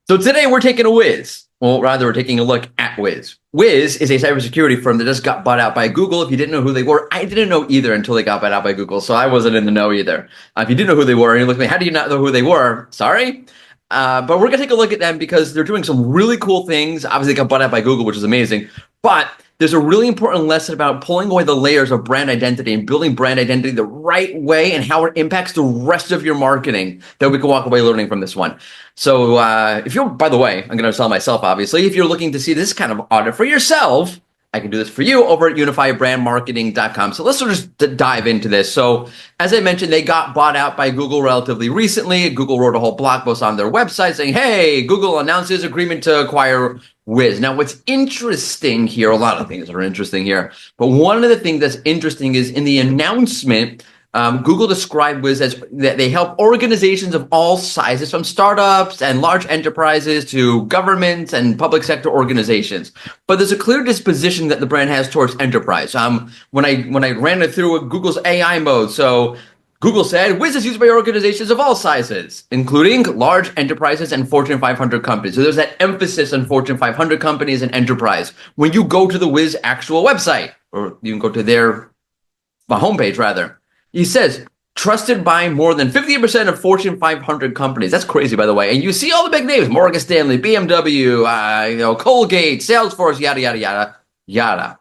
So today we're taking a whiz. Well, rather, we're taking a look at Wiz. Wiz is a cybersecurity firm that just got bought out by Google. If you didn't know who they were, I didn't know either until they got bought out by Google, so I wasn't in the know either. If you didn't know who they were, and you look at me, how do you not know who they were? Sorry. But we're going to take a look at them because they're doing some really cool things. Obviously, they got bought out by Google, which is amazing. But there's a really important lesson about pulling away the layers of brand identity and building brand identity the right way and how it impacts the rest of your marketing that we can walk away learning from this one. So if you're, by the way, I'm going to sell myself, obviously. If you're looking to see this kind of audit for yourself, I can do this for you over at unifybrandmarketing.com. So let's just dive into this. So as I mentioned, they got bought out by Google relatively recently. Google wrote a whole blog post on their website saying, hey, Google announces agreement to acquire Wiz. Now, what's interesting here, a lot of things are interesting here, but one of the things that's interesting is in the announcement, Google described Wiz as that they help organizations of all sizes, from startups and large enterprises to governments and public sector organizations. But there's a clear disposition that the brand has towards enterprise. When I ran it through Google's AI mode, so Google said Wiz is used by organizations of all sizes, including large enterprises and Fortune 500 companies. So there's that emphasis on Fortune 500 companies and enterprise. When you go to the Wiz actual website, or you can go to their homepage rather, he says, trusted by more than 50% of Fortune 500 companies. That's crazy, by the way. And you see all the big names, Morgan Stanley, BMW, Colgate, Salesforce, yada, yada, yada, yada.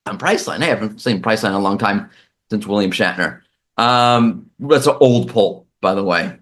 And Priceline, I haven't seen Priceline in a long time, since William Shatner. That's an old poll, by the way.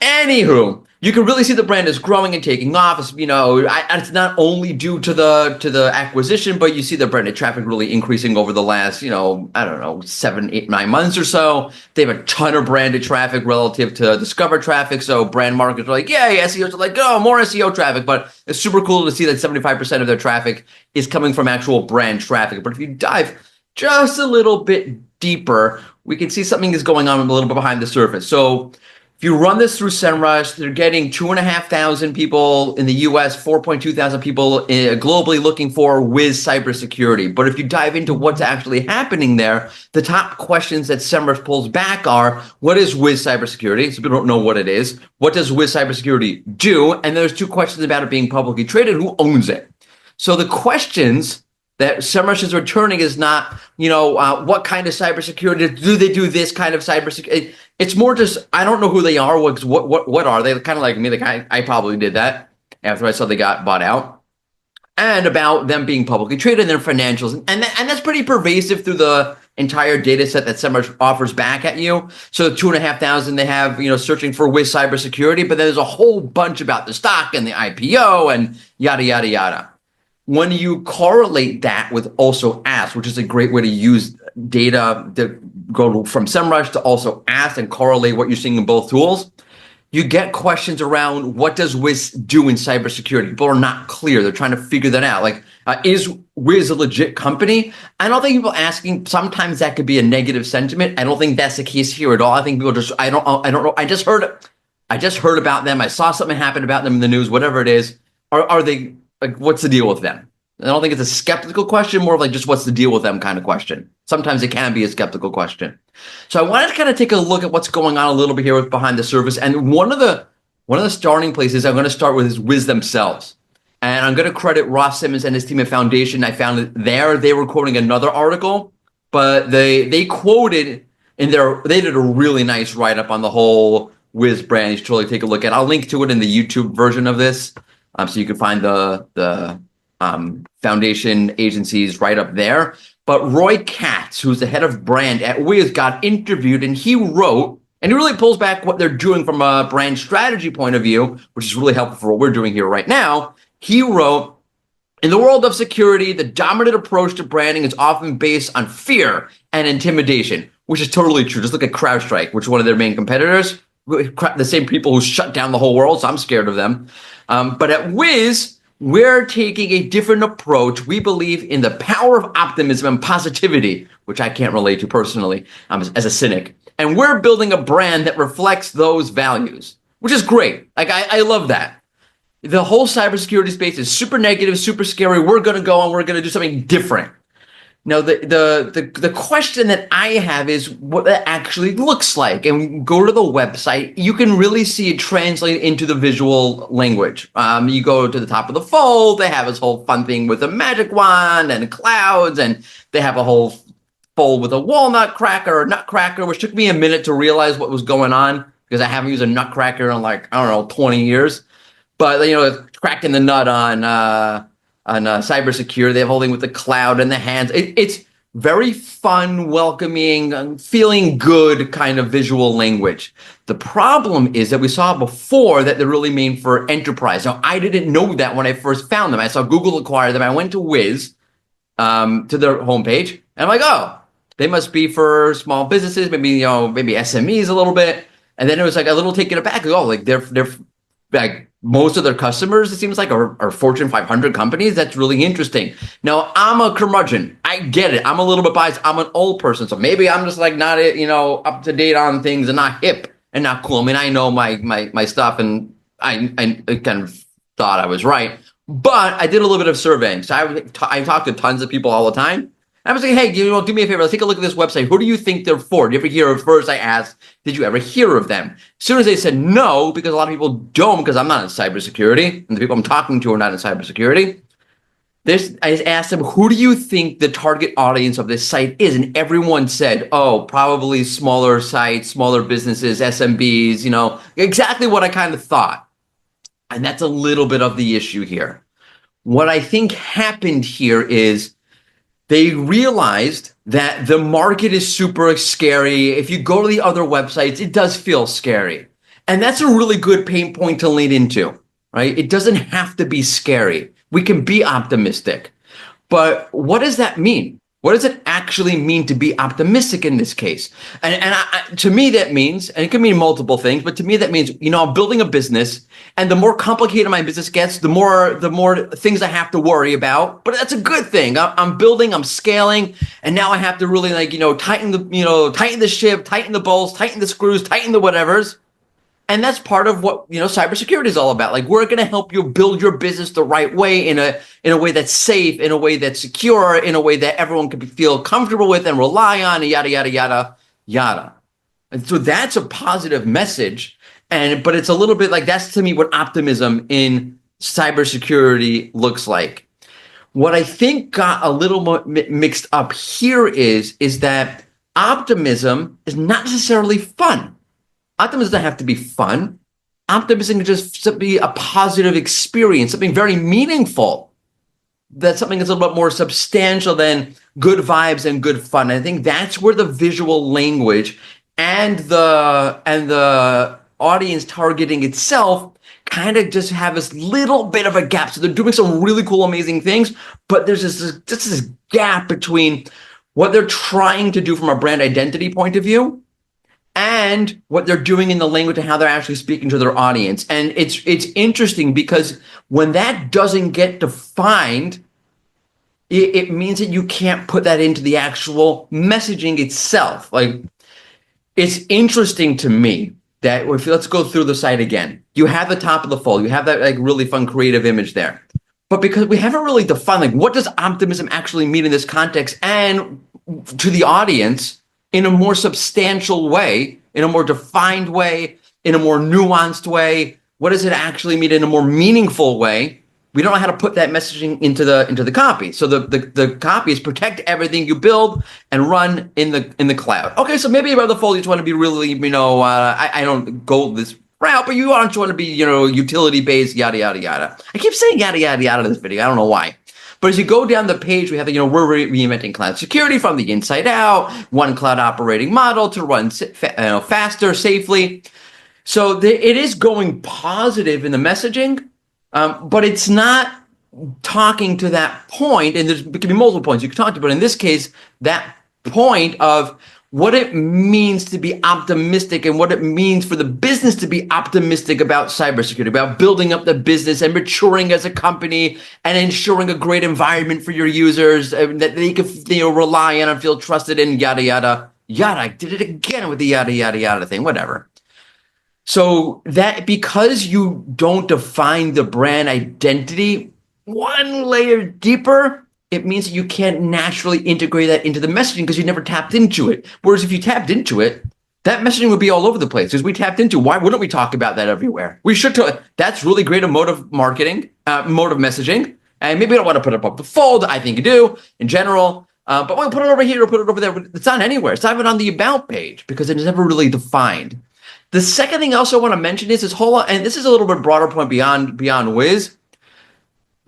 Anywho, you can really see the brand is growing and taking off. It's not only due to the acquisition, but you see the branded traffic really increasing over the last, 7, 8, 9 months or so. They have a ton of branded traffic relative to discover traffic. So brand marketers are like, yay, SEOs are like, oh, more SEO traffic. But it's super cool to see that 75% of their traffic is coming from actual brand traffic. But if you dive just a little bit deeper, we can see something is going on a little bit behind the surface. So if you run this through SEMrush, they're getting 2,500 people in the US, 4,200 people globally looking for Wiz cybersecurity. But if you dive into what's actually happening there, the top questions that SEMrush pulls back are, what is Wiz cybersecurity? So people don't know what it is. What does Wiz cybersecurity do? And there's 2 questions about it being publicly traded. Who owns it? So the questions that SEMrush is returning is not, what kind of cybersecurity? Do they do this kind of cybersecurity? It's more just, I don't know who they are. What are they? Kind of like me, like I probably did that after I saw they got bought out. And about them being publicly traded and their financials. And that's pretty pervasive through the entire data set that SEMrush offers back at you. So 2,500 they have, searching for Wiz cybersecurity, but then there's a whole bunch about the stock and the IPO and yada, yada, yada. When you correlate that with also Ask, which is a great way to use data to go from SEMrush to also Ask and correlate what you're seeing in both tools, you get questions around what does Wiz do in cybersecurity? People are not clear. They're trying to figure that out. Like, is Wiz a legit company? I don't think people asking, sometimes that could be a negative sentiment. I don't think that's the case here at all. I think people just, I don't know. I just heard about them. I saw something happen about them in the news, whatever it is. Are they, like, what's the deal with them? I don't think it's a skeptical question, more of like just what's the deal with them kind of question. Sometimes it can be a skeptical question. So I wanted to kind of take a look at what's going on a little bit here with behind the surface. And one of the starting places I'm going to start with is Wiz themselves. And I'm going to credit Ross Simmons and his team at Foundation. I found it there. They were quoting another article, but they quoted they did a really nice write-up on the whole Wiz brand. You should totally take a look at. I'll link to it in the YouTube version of this. So you can find the Foundation agencies right up there. But Roy Katz, who's the head of brand at Wiz, got interviewed, and he wrote, and he really pulls back what they're doing from a brand strategy point of view, which is really helpful for what we're doing here right now. He wrote, in the world of security, the dominant approach to branding is often based on fear and intimidation, which is totally true. Just look at CrowdStrike, which is one of their main competitors, the same people who shut down the whole world, so I'm scared of them. But at Wiz, we're taking a different approach. We believe in the power of optimism and positivity, which I can't relate to personally as a cynic. And we're building a brand that reflects those values, which is great. Like, I love that. The whole cybersecurity space is super negative, super scary. We're going to go and we're going to do something different. Now, the question that I have is what that actually looks like. And we go to the website, you can really see it translate into the visual language. You go to the top of the fold, they have this whole fun thing with a magic wand and clouds, and they have a whole fold with a walnut cracker or nutcracker, which took me a minute to realize what was going on because I haven't used a nutcracker in like, I don't know, 20 years. But, cracking the nut on cybersecurity. They have a whole thing with the cloud and the hands. It's very fun, welcoming, feeling good kind of visual language. The problem is that we saw before that they're really made for enterprise. Now, I didn't know that when I first found them. I saw Google acquire them. I went to Wiz, to their homepage, and I'm like, oh, they must be for small businesses, maybe SMEs a little bit. And then it was like a little taken aback. Oh, like they're like most of their customers, it seems like, are Fortune 500 companies. That's really interesting. Now, I'm a curmudgeon. I get it. I'm a little bit biased. I'm an old person, so maybe I'm just like not, up to date on things and not hip and not cool. I mean, I know my stuff, and I kind of thought I was right, but I did a little bit of surveying. So I talked to tons of people all the time. I was like, hey, do me a favor. Let's take a look at this website. Who do you think they're for? Do you ever hear of? First, I asked, did you ever hear of them? As soon as they said no, because a lot of people don't, because I'm not in cybersecurity, and the people I'm talking to are not in cybersecurity. I asked them, who do you think the target audience of this site is? And everyone said, oh, probably smaller sites, smaller businesses, SMBs, exactly what I kind of thought. And that's a little bit of the issue here. What I think happened here is they realized that the market is super scary. If you go to the other websites, it does feel scary. And that's a really good pain point to lean into, right? It doesn't have to be scary. We can be optimistic. But what does that mean? What does it actually mean to be optimistic in this case? And to me, that means, and it can mean multiple things, but to me, that means, I'm building a business, and the more complicated my business gets, the more things I have to worry about. But that's a good thing. I'm building, I'm scaling, and now I have to really tighten the ship, tighten the bolts, tighten the screws, tighten the whatevers. And that's part of what, cybersecurity is all about. Like, we're going to help you build your business the right way, in a way that's safe, in a way that's secure, in a way that everyone can feel comfortable with and rely on, and yada, yada, yada, yada. And so that's a positive message. But it's a little bit like, that's to me what optimism in cybersecurity looks like. What I think got a little more mixed up here is that optimism is not necessarily fun. Optimism doesn't have to be fun. Optimism can just be a positive experience, something very meaningful. That's something that's a little bit more substantial than good vibes and good fun. I think that's where the visual language and the audience targeting itself kind of just have this little bit of a gap. So they're doing some really cool, amazing things, but there's just this gap between what they're trying to do from a brand identity point of view and what they're doing in the language and how they're actually speaking to their audience. And it's interesting because when that doesn't get defined, it means that you can't put that into the actual messaging itself. Like, it's interesting to me that let's go through the site again. You have the top of the fold. You have that really fun creative image there. But because we haven't really defined what does optimism actually mean in this context and to the audience, in a more substantial way, in a more defined way, in a more nuanced way. What does it actually mean in a more meaningful way? We don't know how to put that messaging into the copy. So the copy is protect everything you build and run in the cloud. Okay, so maybe by the fold you just want to be really, I don't go this route, but you want to be, utility based, yada yada yada. I keep saying yada yada yada in this video. I don't know why. But as you go down the page, we have, we're reinventing cloud security from the inside out, one cloud operating model to run faster, safely. So it is going positive in the messaging, but it's not talking to that point. And there can be multiple points you can talk to, but in this case, that point of what it means to be optimistic and what it means for the business to be optimistic about cybersecurity, about building up the business and maturing as a company and ensuring a great environment for your users that they can rely on and feel trusted in, yada, yada, yada. I did it again with the yada, yada, yada thing, whatever. So that because you don't define the brand identity one layer deeper, it means that you can't naturally integrate that into the messaging because you never tapped into it. Whereas if you tapped into it, that messaging would be all over the place because we tapped into. Why wouldn't we talk about that everywhere? We should talk. That's really great emotive marketing, emotive messaging. And maybe we don't want to put it up the fold. I think you do in general. But we'll put it over here or put it over there. It's not anywhere. It's not even on the about page because it's never really defined. The second thing I also want to mention is this whole, and this is a little bit broader point beyond Wiz.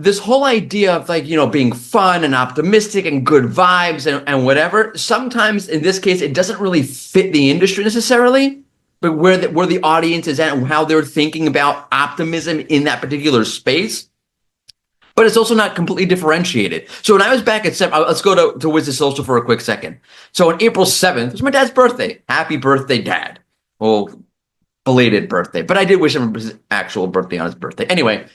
This whole idea of like, being fun and optimistic and good vibes and whatever, sometimes in this case, it doesn't really fit the industry necessarily, but where the audience is at and how they're thinking about optimism in that particular space. But it's also not completely differentiated. So when I was back at let's go to Wiz's Social for a quick second. So on April 7th was my dad's birthday. Happy birthday, Dad. Well, belated birthday, but I did wish him his actual birthday on his birthday. Anyway,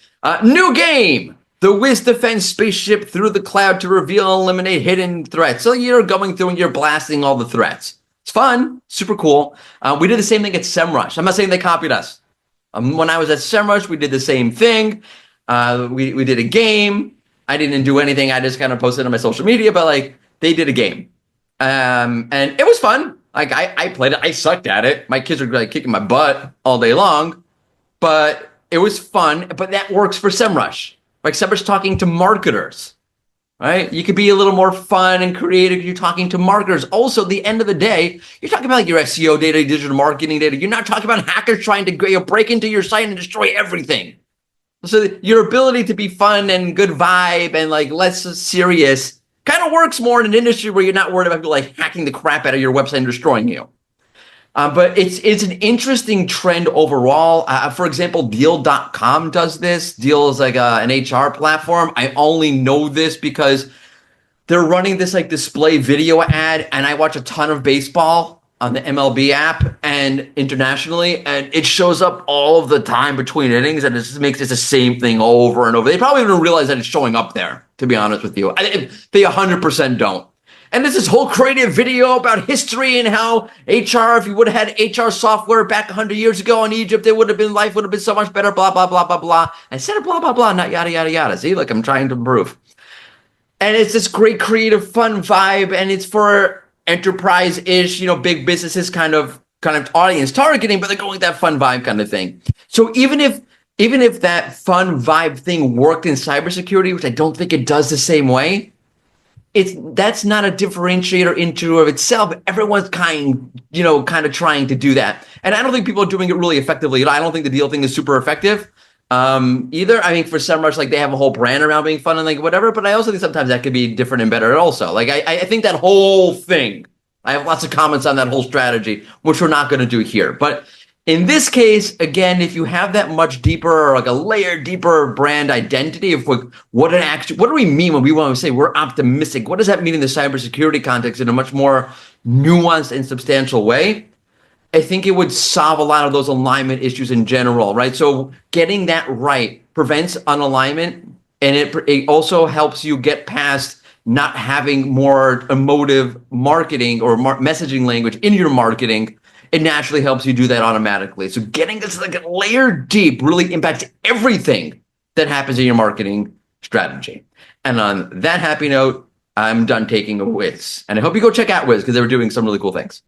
new game. The Wiz defends spaceship through the cloud to reveal and eliminate hidden threats. So you're going through and you're blasting all the threats. It's fun, super cool. We did the same thing at SEMrush. I'm not saying they copied us. When I was at SEMrush, we did the same thing. We did a game. I didn't do anything. I just kind of posted on my social media, but like they did a game. And it was fun. Like I played it. I sucked at it. My kids were like kicking my butt all day long, but it was fun. But that works for SEMrush. Like SEMrush talking to marketers, right? You could be a little more fun and creative. You're talking to marketers. Also, at the end of the day, you're talking about like your SEO data, digital marketing data. You're not talking about hackers trying to break into your site and destroy everything. So your ability to be fun and good vibe and like less serious kind of works more in an industry where you're not worried about people like hacking the crap out of your website and destroying you. But it's an interesting trend overall. For example, Deal.com does this. Deal is like an HR platform. I only know this because they're running this like display video ad, and I watch a ton of baseball on the MLB app and internationally, and it shows up all of the time between innings, and it just makes it the same thing over and over. They probably don't realize that it's showing up there, to be honest with you. They 100% don't. And there's this whole creative video about history and how HR, if you would have had HR software back 100 years ago in Egypt, life would have been so much better, blah, blah, blah, blah, blah. I said blah, blah, blah, not yada, yada, yada. See, like I'm trying to improve. And it's this great creative, fun vibe, and it's for enterprise-ish, big businesses kind of audience targeting, but they're going with that fun vibe kind of thing. So even if that fun vibe thing worked in cybersecurity, which I don't think it does the same way, that's not a differentiator into of itself. Everyone's kind of trying to do that. And I don't think people are doing it really effectively. I don't think the Deal thing is super effective either. I think for SEMrush, like they have a whole brand around being fun and like whatever, but I also think sometimes that could be different and better also. Like I think that whole thing, I have lots of comments on that whole strategy, which we're not going to do here. But in this case, again, if you have that much deeper or like a layer deeper brand identity of what do we mean when we want to say we're optimistic? What does that mean in the cybersecurity context in a much more nuanced and substantial way? I think it would solve a lot of those alignment issues in general, right? So getting that right prevents unalignment, and it also helps you get past not having more emotive marketing or messaging language in your marketing. It naturally helps you do that automatically. So getting this like a layer deep really impacts everything that happens in your marketing strategy. And on that happy note, I'm done taking a Wiz. And I hope you go check out Wiz because they were doing some really cool things.